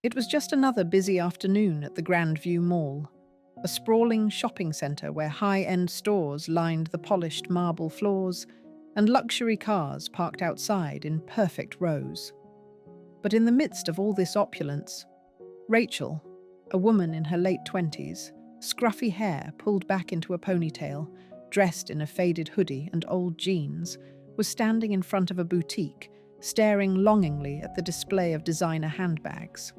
It was just another busy afternoon at the Grandview Mall, a sprawling shopping centre where high-end stores lined the polished marble floors and luxury cars parked outside in perfect rows. But in the midst of all this opulence, Rachel, a woman in her late 20s, scruffy hair pulled back into a ponytail, dressed in a faded hoodie and old jeans, was standing in front of a boutique, staring longingly at the display of designer handbags.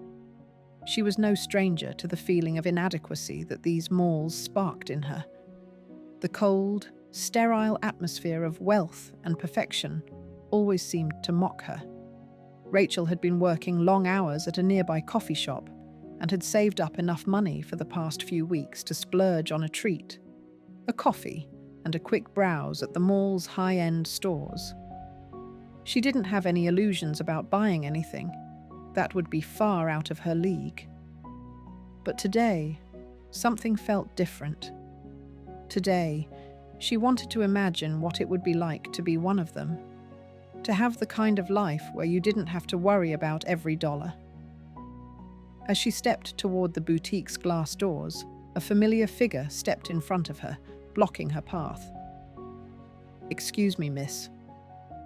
She was no stranger to the feeling of inadequacy that these malls sparked in her. The cold, sterile atmosphere of wealth and perfection always seemed to mock her. Rachel had been working long hours at a nearby coffee shop and had saved up enough money for the past few weeks to splurge on a treat, a coffee and a quick browse at the mall's high-end stores. She didn't have any illusions about buying anything. That would be far out of her league. But today, something felt different. Today, she wanted to imagine what it would be like to be one of them, to have the kind of life where you didn't have to worry about every dollar. As she stepped toward the boutique's glass doors, a familiar figure stepped in front of her, blocking her path. "Excuse me, miss."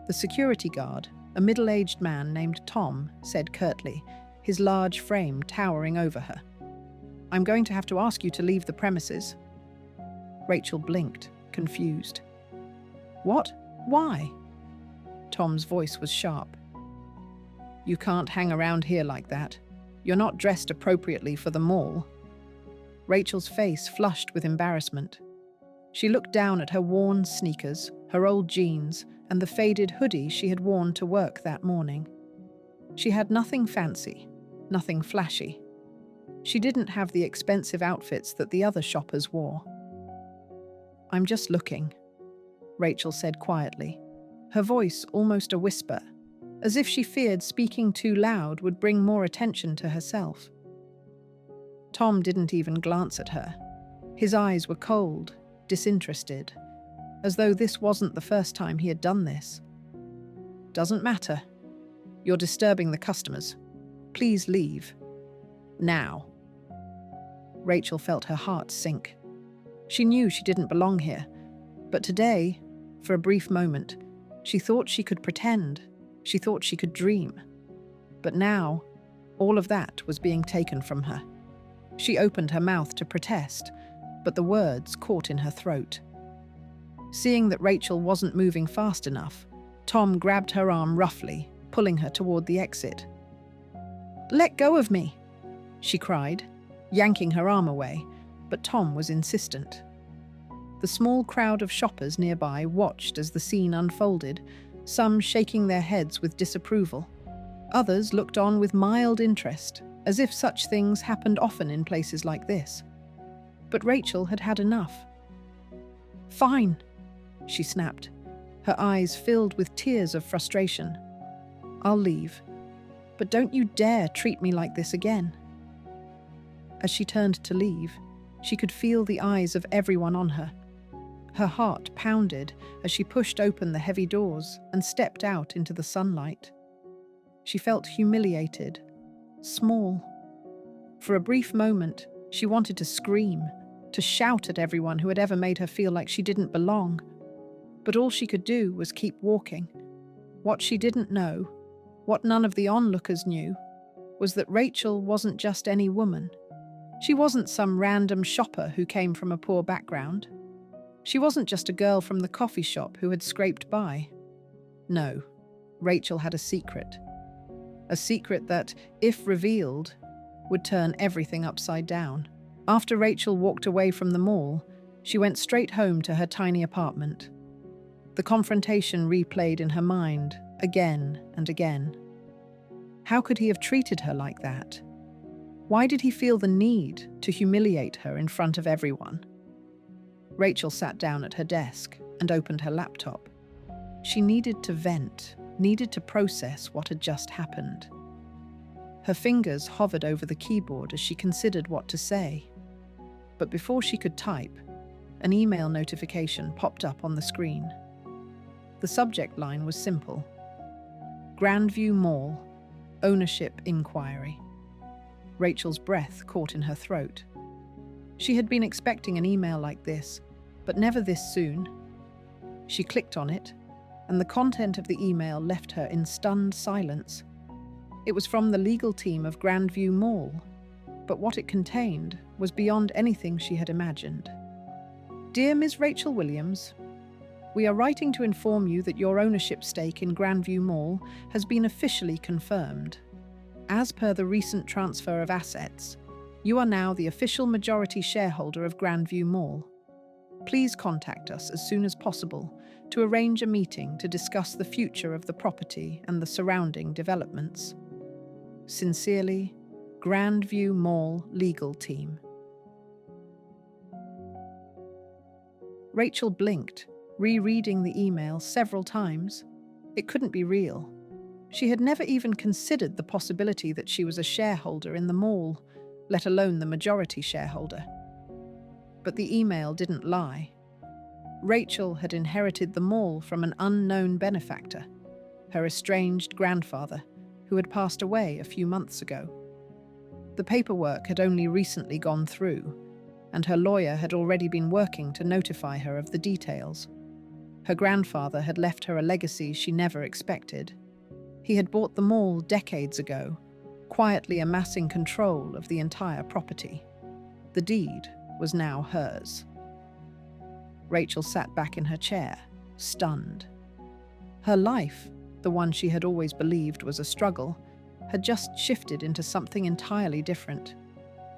The security guard, a middle-aged man named Tom, said curtly, his large frame towering over her. "I'm going to have to ask you to leave the premises." Rachel blinked, confused. "What? Why?" Tom's voice was sharp. "You can't hang around here like that. You're not dressed appropriately for the mall." Rachel's face flushed with embarrassment. She looked down at her worn sneakers, her old jeans, and the faded hoodie she had worn to work that morning. She had nothing fancy, nothing flashy. She didn't have the expensive outfits that the other shoppers wore. "I'm just looking," Rachel said quietly, her voice almost a whisper, as if she feared speaking too loud would bring more attention to herself. Tom didn't even glance at her. His eyes were cold, disinterested, as though this wasn't the first time he had done this. "Doesn't matter. You're disturbing the customers. Please leave. Now." Rachel felt her heart sink. She knew she didn't belong here, but today, for a brief moment, she thought she could pretend, she thought she could dream. But now, all of that was being taken from her. She opened her mouth to protest, but the words caught in her throat. Seeing that Rachel wasn't moving fast enough, Tom grabbed her arm roughly, pulling her toward the exit. "Let go of me," she cried, yanking her arm away, but Tom was insistent. The small crowd of shoppers nearby watched as the scene unfolded, some shaking their heads with disapproval. Others looked on with mild interest, as if such things happened often in places like this. But Rachel had had enough. "Fine," she snapped, her eyes filled with tears of frustration. "I'll leave. But don't you dare treat me like this again." As she turned to leave, she could feel the eyes of everyone on her. Her heart pounded as she pushed open the heavy doors and stepped out into the sunlight. She felt humiliated, small. For a brief moment, she wanted to scream, to shout at everyone who had ever made her feel like she didn't belong. But all she could do was keep walking. What she didn't know, what none of the onlookers knew, was that Rachel wasn't just any woman. She wasn't some random shopper who came from a poor background. She wasn't just a girl from the coffee shop who had scraped by. No, Rachel had a secret. A secret that, if revealed, would turn everything upside down. After Rachel walked away from the mall, she went straight home to her tiny apartment. The confrontation replayed in her mind again and again. How could he have treated her like that? Why did he feel the need to humiliate her in front of everyone? Rachel sat down at her desk and opened her laptop. She needed to vent, needed to process what had just happened. Her fingers hovered over the keyboard as she considered what to say. But before she could type, an email notification popped up on the screen. The subject line was simple: Grandview Mall, Ownership Inquiry. Rachel's breath caught in her throat. She had been expecting an email like this, but never this soon. She clicked on it, and the content of the email left her in stunned silence. It was from the legal team of Grandview Mall, but what it contained was beyond anything she had imagined. Dear Ms. Rachel Williams, we are writing to inform you that your ownership stake in Grandview Mall has been officially confirmed. As per the recent transfer of assets, you are now the official majority shareholder of Grandview Mall. Please contact us as soon as possible to arrange a meeting to discuss the future of the property and the surrounding developments. Sincerely, Grandview Mall Legal Team. Rachel blinked, rereading the email several times. It couldn't be real. She had never even considered the possibility that she was a shareholder in the mall, let alone the majority shareholder. But the email didn't lie. Rachel had inherited the mall from an unknown benefactor, her estranged grandfather, who had passed away a few months ago. The paperwork had only recently gone through, and her lawyer had already been working to notify her of the details. Her grandfather had left her a legacy she never expected. He had bought the mall decades ago, quietly amassing control of the entire property. The deed was now hers. Rachel sat back in her chair, stunned. Her life, the one she had always believed was a struggle, had just shifted into something entirely different.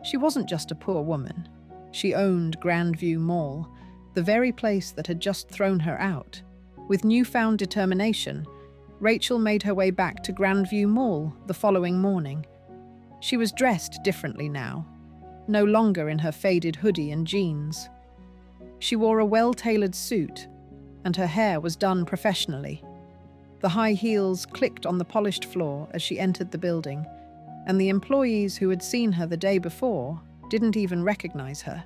She wasn't just a poor woman. She owned Grandview Mall, the very place that had just thrown her out. With newfound determination, Rachel made her way back to Grandview Mall the following morning. She was dressed differently now, no longer in her faded hoodie and jeans. She wore a well-tailored suit, and her hair was done professionally. The high heels clicked on the polished floor as she entered the building, and the employees who had seen her the day before didn't even recognize her.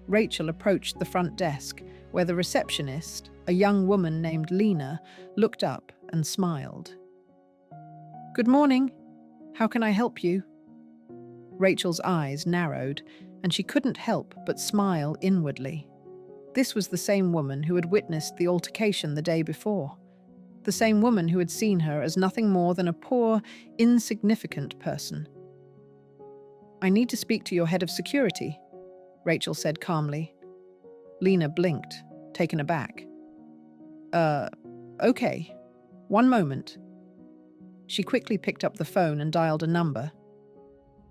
Rachel approached the front desk, where the receptionist, a young woman named Lena, looked up and smiled. "Good morning. How can I help you?" Rachel's eyes narrowed, and she couldn't help but smile inwardly. This was the same woman who had witnessed the altercation the day before. The same woman who had seen her as nothing more than a poor, insignificant person. "I need to speak to your head of security," Rachel said calmly. Lena blinked, taken aback. Okay. One moment." She quickly picked up the phone and dialed a number.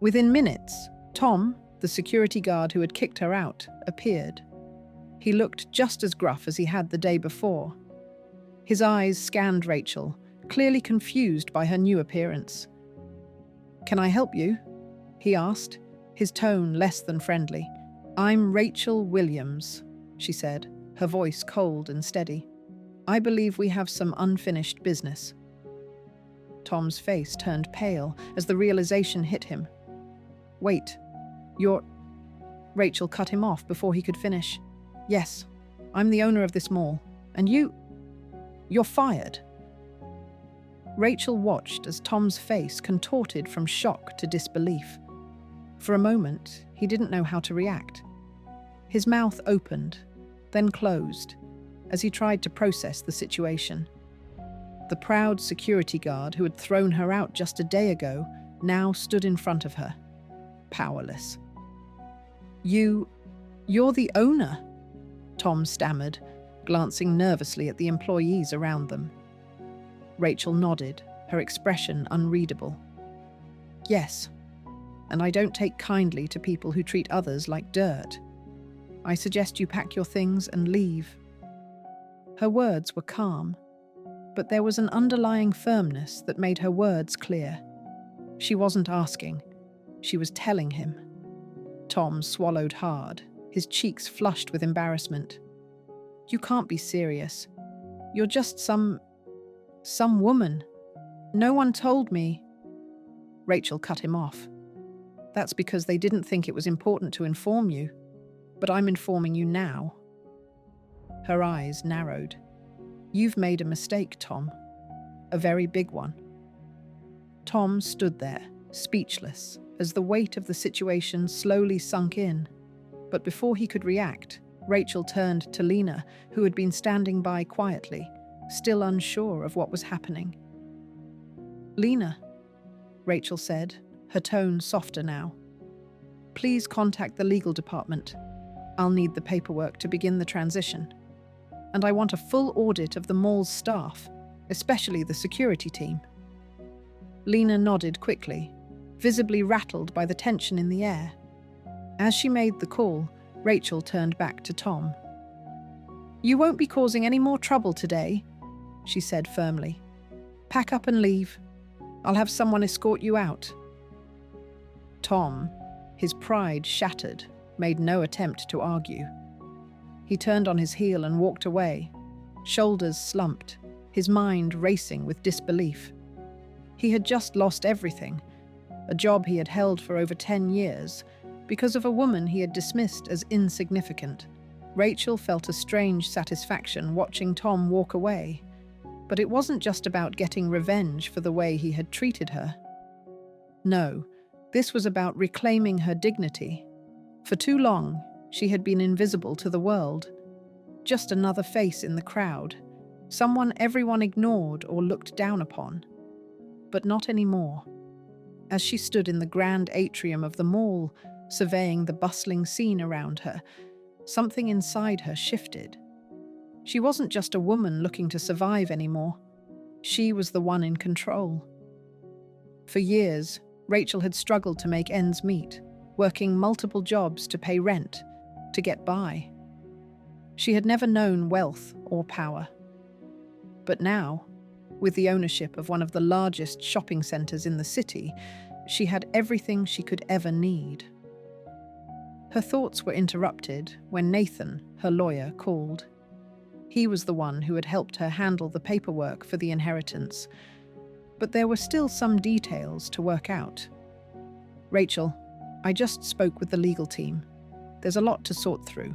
Within minutes, Tom, the security guard who had kicked her out, appeared. He looked just as gruff as he had the day before. His eyes scanned Rachel, clearly confused by her new appearance. "Can I help you?" he asked, his tone less than friendly. "I'm Rachel Williams," she said, her voice cold and steady. "I believe we have some unfinished business." Tom's face turned pale as the realization hit him. "Wait, you're—" Rachel cut him off before he could finish. "Yes, I'm the owner of this mall, and you're fired." Rachel watched as Tom's face contorted from shock to disbelief. For a moment, he didn't know how to react. His mouth opened, then closed, as he tried to process the situation. The proud security guard who had thrown her out just a day ago now stood in front of her, powerless. You're the owner," Tom stammered, glancing nervously at the employees around them. Rachel nodded, her expression unreadable. "Yes, and I don't take kindly to people who treat others like dirt. I suggest you pack your things and leave." Her words were calm, but there was an underlying firmness that made her words clear. She wasn't asking, she was telling him. Tom swallowed hard, his cheeks flushed with embarrassment. "You can't be serious. You're just some woman. No one told me." Rachel cut him off. "That's because they didn't think it was important to inform you, but I'm informing you now." Her eyes narrowed. "You've made a mistake, Tom. A very big one." Tom stood there, speechless, as the weight of the situation slowly sunk in. But before he could react, Rachel turned to Lena, who had been standing by quietly, still unsure of what was happening. "Lena," Rachel said, her tone softer now. "Please contact the legal department. I'll need the paperwork to begin the transition. And I want a full audit of the mall's staff, especially the security team." Lena nodded quickly, visibly rattled by the tension in the air. As she made the call, Rachel turned back to Tom. "You won't be causing any more trouble today," she said firmly. "Pack up and leave. I'll have someone escort you out." Tom, his pride shattered, made no attempt to argue. He turned on his heel and walked away, shoulders slumped, his mind racing with disbelief. He had just lost everything, a job he had held for over 10 years, because of a woman he had dismissed as insignificant. Rachel felt a strange satisfaction watching Tom walk away, but it wasn't just about getting revenge for the way he had treated her. No, this was about reclaiming her dignity. For too long, she had been invisible to the world, just another face in the crowd, someone everyone ignored or looked down upon. But not anymore. As she stood in the grand atrium of the mall, surveying the bustling scene around her, something inside her shifted. She wasn't just a woman looking to survive anymore. She was the one in control. For years, Rachel had struggled to make ends meet, working multiple jobs to pay rent, to get by. She had never known wealth or power. But now, with the ownership of one of the largest shopping centers in the city, she had everything she could ever need. Her thoughts were interrupted when Nathan, her lawyer, called. He was the one who had helped her handle the paperwork for the inheritance, but there were still some details to work out. "Rachel, I just spoke with the legal team. There's a lot to sort through.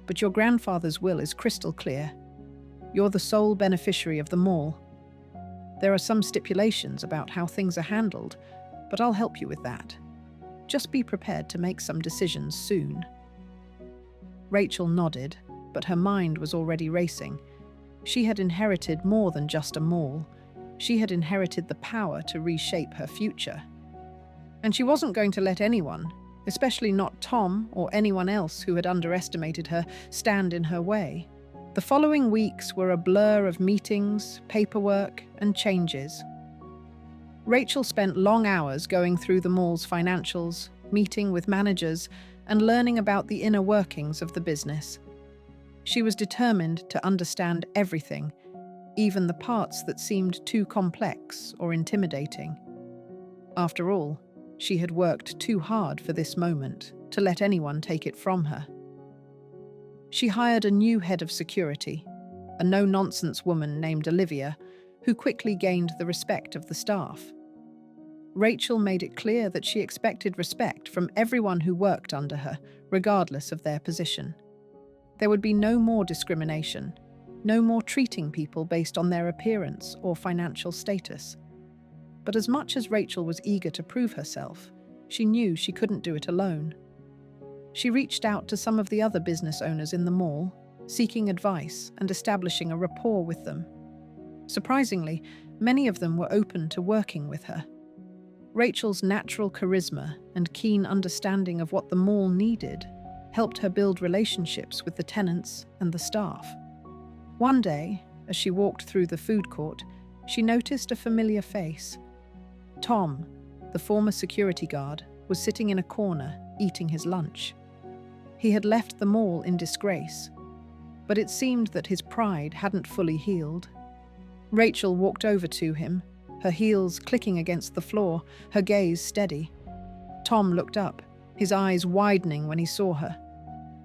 But your grandfather's will is crystal clear. You're the sole beneficiary of the mall. There are some stipulations about how things are handled, but I'll help you with that. Just be prepared to make some decisions soon." Rachel nodded, but her mind was already racing. She had inherited more than just a mall. She had inherited the power to reshape her future. And she wasn't going to let anyone, especially not Tom or anyone else who had underestimated her, stand in her way. The following weeks were a blur of meetings, paperwork, and changes. Rachel spent long hours going through the mall's financials, meeting with managers, and learning about the inner workings of the business. She was determined to understand everything, even the parts that seemed too complex or intimidating. After all, she had worked too hard for this moment to let anyone take it from her. She hired a new head of security, a no-nonsense woman named Olivia, who quickly gained the respect of the staff. Rachel made it clear that she expected respect from everyone who worked under her, regardless of their position. There would be no more discrimination, no more treating people based on their appearance or financial status. But as much as Rachel was eager to prove herself, she knew she couldn't do it alone. She reached out to some of the other business owners in the mall, seeking advice and establishing a rapport with them. Surprisingly, many of them were open to working with her. Rachel's natural charisma and keen understanding of what the mall needed helped her build relationships with the tenants and the staff. One day, as she walked through the food court, she noticed a familiar face. Tom, the former security guard, was sitting in a corner, eating his lunch. He had left the mall in disgrace, but it seemed that his pride hadn't fully healed. Rachel walked over to him, her heels clicking against the floor, her gaze steady. Tom looked up, his eyes widening when he saw her.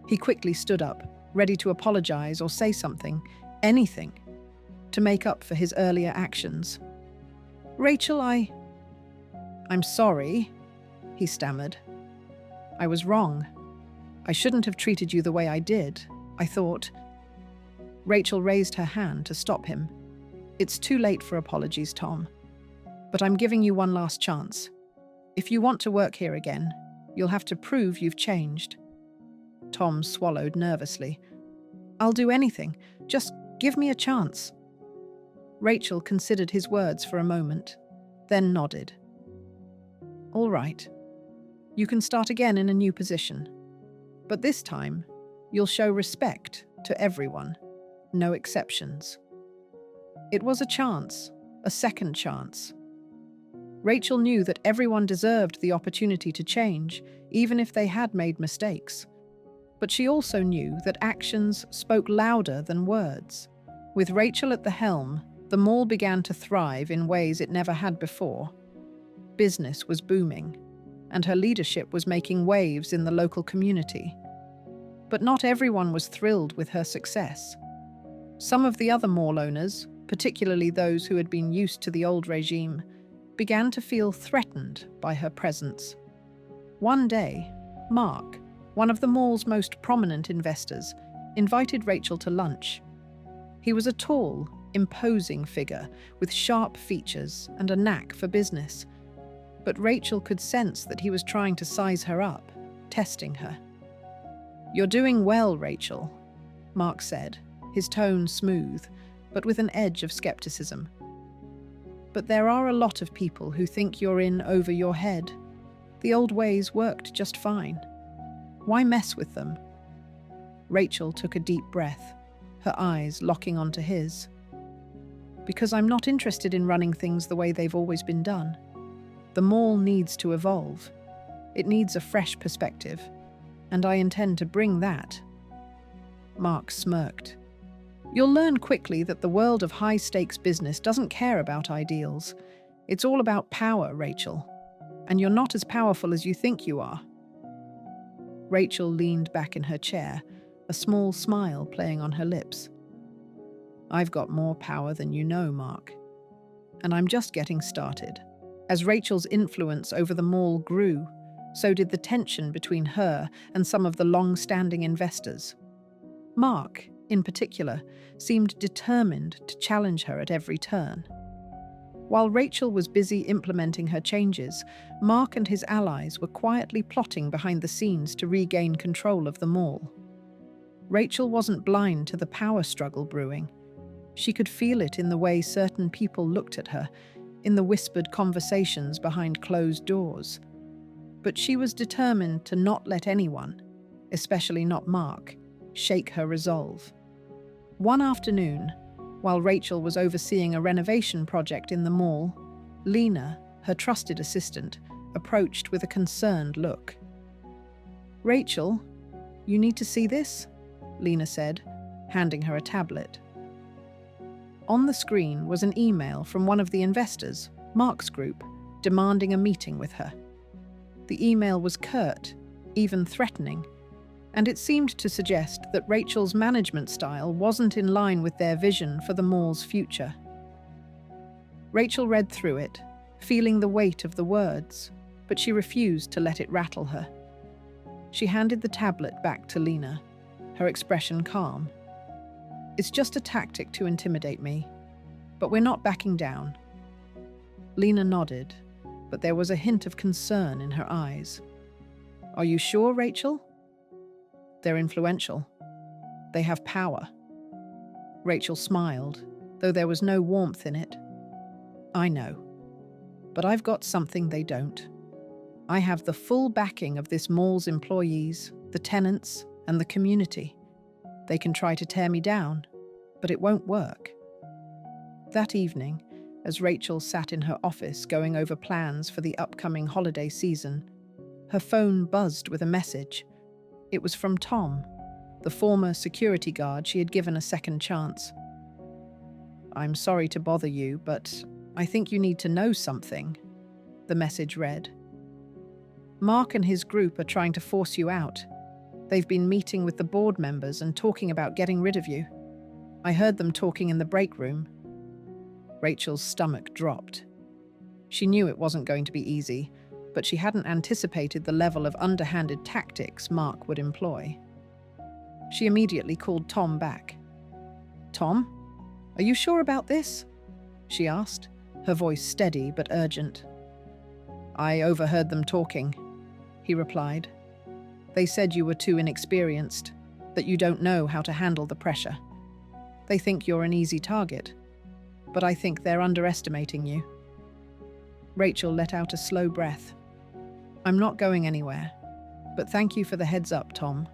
He quickly stood up, ready to apologize or say something, anything, to make up for his earlier actions. "Rachel, I'm sorry," he stammered. "I was wrong. I shouldn't have treated you the way I did. I thought—" Rachel raised her hand to stop him. "It's too late for apologies, Tom. But I'm giving you one last chance. If you want to work here again, you'll have to prove you've changed. Tom swallowed nervously. I'll do anything. Just give me a chance. Rachel considered his words for a moment, then nodded. All right. You can start again in a new position. But this time, you'll show respect to everyone, no exceptions. It was a chance, a second chance. Rachel knew that everyone deserved the opportunity to change, even if they had made mistakes. But she also knew that actions spoke louder than words. With Rachel at the helm, the mall began to thrive in ways it never had before. Business was booming, and her leadership was making waves in the local community. But not everyone was thrilled with her success. Some of the other mall owners, particularly those who had been used to the old regime, began to feel threatened by her presence. One day, Mark, one of the mall's most prominent investors, invited Rachel to lunch. He was a tall, imposing figure with sharp features and a knack for business. But Rachel could sense that he was trying to size her up, testing her. You're doing well, Rachel, Mark said, his tone smooth, but with an edge of skepticism. But there are a lot of people who think you're in over your head. The old ways worked just fine. Why mess with them? Rachel took a deep breath, her eyes locking onto his. Because I'm not interested in running things the way they've always been done. The mall needs to evolve. It needs a fresh perspective, and I intend to bring that. Mark smirked. You'll learn quickly that the world of high-stakes business doesn't care about ideals. It's all about power, Rachel. And you're not as powerful as you think you are. Rachel leaned back in her chair, a small smile playing on her lips. I've got more power than you know, Mark. And I'm just getting started. As Rachel's influence over the mall grew, so did the tension between her and some of the long-standing investors. Mark, in particular, seemed determined to challenge her at every turn. While Rachel was busy implementing her changes, Mark and his allies were quietly plotting behind the scenes to regain control of the mall. Rachel wasn't blind to the power struggle brewing. She could feel it in the way certain people looked at her, in the whispered conversations behind closed doors. But she was determined to not let anyone, especially not Mark, shake her resolve. One afternoon, while Rachel was overseeing a renovation project in the mall, Lena, her trusted assistant, approached with a concerned look. Rachel, you need to see this, Lena said, handing her a tablet. On the screen was an email from one of the investors, Mark's group, demanding a meeting with her. The email was curt, even threatening, and it seemed to suggest that Rachel's management style wasn't in line with their vision for the mall's future. Rachel read through it, feeling the weight of the words, but she refused to let it rattle her. She handed the tablet back to Lena, her expression calm. It's just a tactic to intimidate me, but we're not backing down. Lena nodded, but there was a hint of concern in her eyes. Are you sure, Rachel? They're influential. They have power. Rachel smiled, though there was no warmth in it. I know, but I've got something they don't. I have the full backing of this mall's employees, the tenants, and the community. They can try to tear me down, but it won't work. That evening, as Rachel sat in her office going over plans for the upcoming holiday season, her phone buzzed with a message. It was from Tom, the former security guard she had given a second chance. I'm sorry to bother you, but I think you need to know something, the message read. Mark and his group are trying to force you out. They've been meeting with the board members and talking about getting rid of you. I heard them talking in the break room. Rachel's stomach dropped. She knew it wasn't going to be easy, but she hadn't anticipated the level of underhanded tactics Mark would employ. She immediately called Tom back. Tom, are you sure about this? She asked, her voice steady but urgent. "I overheard them talking," he replied. "They said you were too inexperienced, that you don't know how to handle the pressure. They think you're an easy target, but I think they're underestimating you." Rachel let out a slow breath. "I'm not going anywhere, but thank you for the heads up, Tom.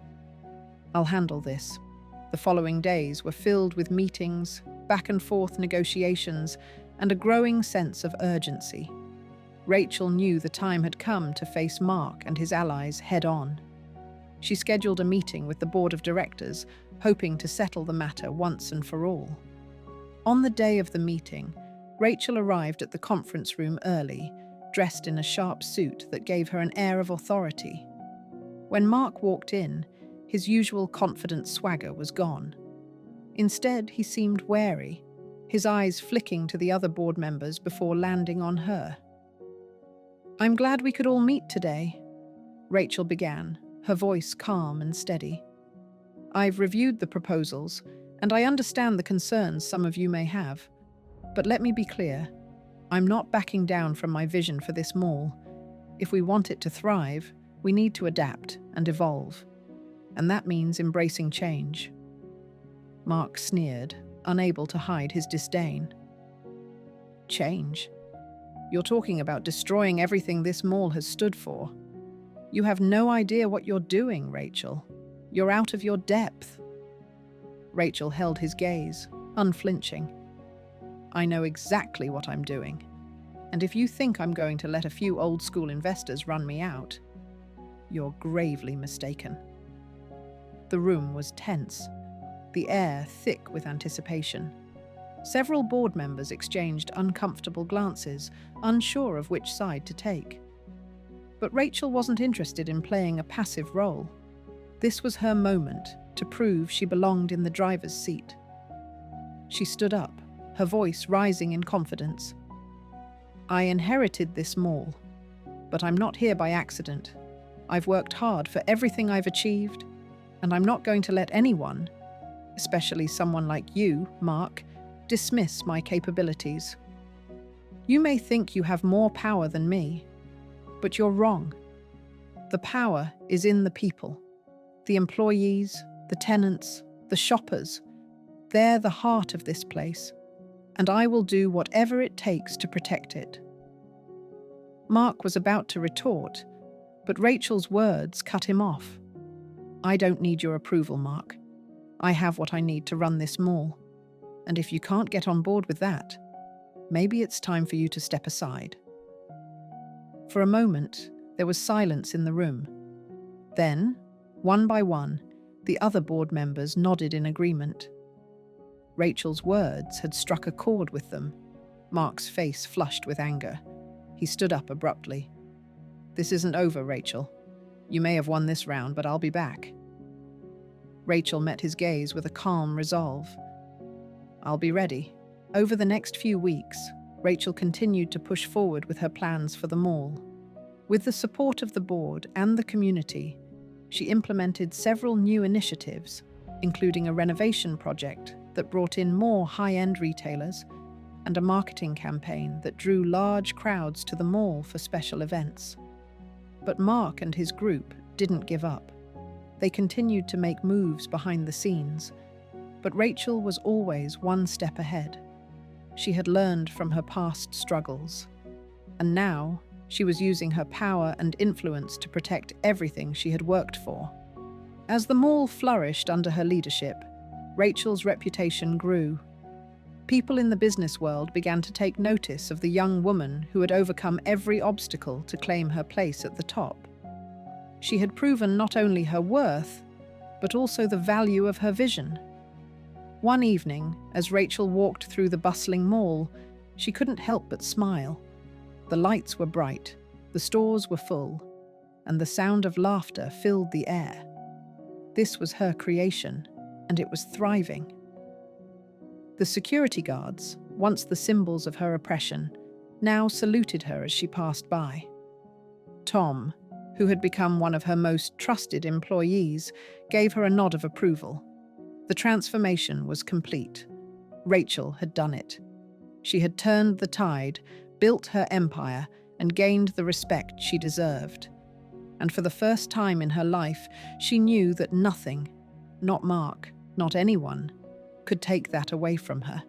I'll handle this." The following days were filled with meetings, back and forth negotiations, and a growing sense of urgency. Rachel knew the time had come to face Mark and his allies head-on. She scheduled a meeting with the board of directors, hoping to settle the matter once and for all. On the day of the meeting, Rachel arrived at the conference room early, dressed in a sharp suit that gave her an air of authority. When Mark walked in, his usual confident swagger was gone. Instead, he seemed wary, his eyes flicking to the other board members before landing on her. "I'm glad we could all meet today," Rachel began, her voice calm and steady. "I've reviewed the proposals, and I understand the concerns some of you may have. But let me be clear, I'm not backing down from my vision for this mall. If we want it to thrive, we need to adapt and evolve. And that means embracing change." Mark sneered, unable to hide his disdain. "Change? You're talking about destroying everything this mall has stood for. You have no idea what you're doing, Rachel. You're out of your depth." Rachel held his gaze, unflinching. "I know exactly what I'm doing. And if you think I'm going to let a few old-school investors run me out, you're gravely mistaken." The room was tense, the air thick with anticipation. Several board members exchanged uncomfortable glances, unsure of which side to take. But Rachel wasn't interested in playing a passive role. This was her moment to prove she belonged in the driver's seat. She stood up, her voice rising in confidence. "I inherited this mall, but I'm not here by accident. I've worked hard for everything I've achieved, and I'm not going to let anyone, especially someone like you, Mark, dismiss my capabilities. You may think you have more power than me, but you're wrong. The power is in the people, the employees, the tenants, the shoppers. They're the heart of this place, and I will do whatever it takes to protect it." Mark was about to retort, but Rachel's words cut him off. "I don't need your approval, Mark. I have what I need to run this mall. And if you can't get on board with that, maybe it's time for you to step aside." For a moment, there was silence in the room. Then, one by one, the other board members nodded in agreement. Rachel's words had struck a chord with them. Mark's face flushed with anger. He stood up abruptly. "This isn't over, Rachel. You may have won this round, but I'll be back." Rachel met his gaze with a calm resolve. "I'll be ready." Over the next few weeks, Rachel continued to push forward with her plans for the mall. With the support of the board and the community, she implemented several new initiatives, including a renovation project that brought in more high-end retailers and a marketing campaign that drew large crowds to the mall for special events. But Mark and his group didn't give up. They continued to make moves behind the scenes, but Rachel was always one step ahead. She had learned from her past struggles, and now she was using her power and influence to protect everything she had worked for. As the mall flourished under her leadership, Rachel's reputation grew. People in the business world began to take notice of the young woman who had overcome every obstacle to claim her place at the top. She had proven not only her worth, but also the value of her vision. One evening, as Rachel walked through the bustling mall, she couldn't help but smile. The lights were bright, the stores were full, and the sound of laughter filled the air. This was her creation, and it was thriving. The security guards, once the symbols of her oppression, now saluted her as she passed by. Tom, who had become one of her most trusted employees, gave her a nod of approval. The transformation was complete. Rachel had done it. She had turned the tide, built her empire, and gained the respect she deserved. And for the first time in her life, she knew that nothing, not Mark, not anyone, could take that away from her.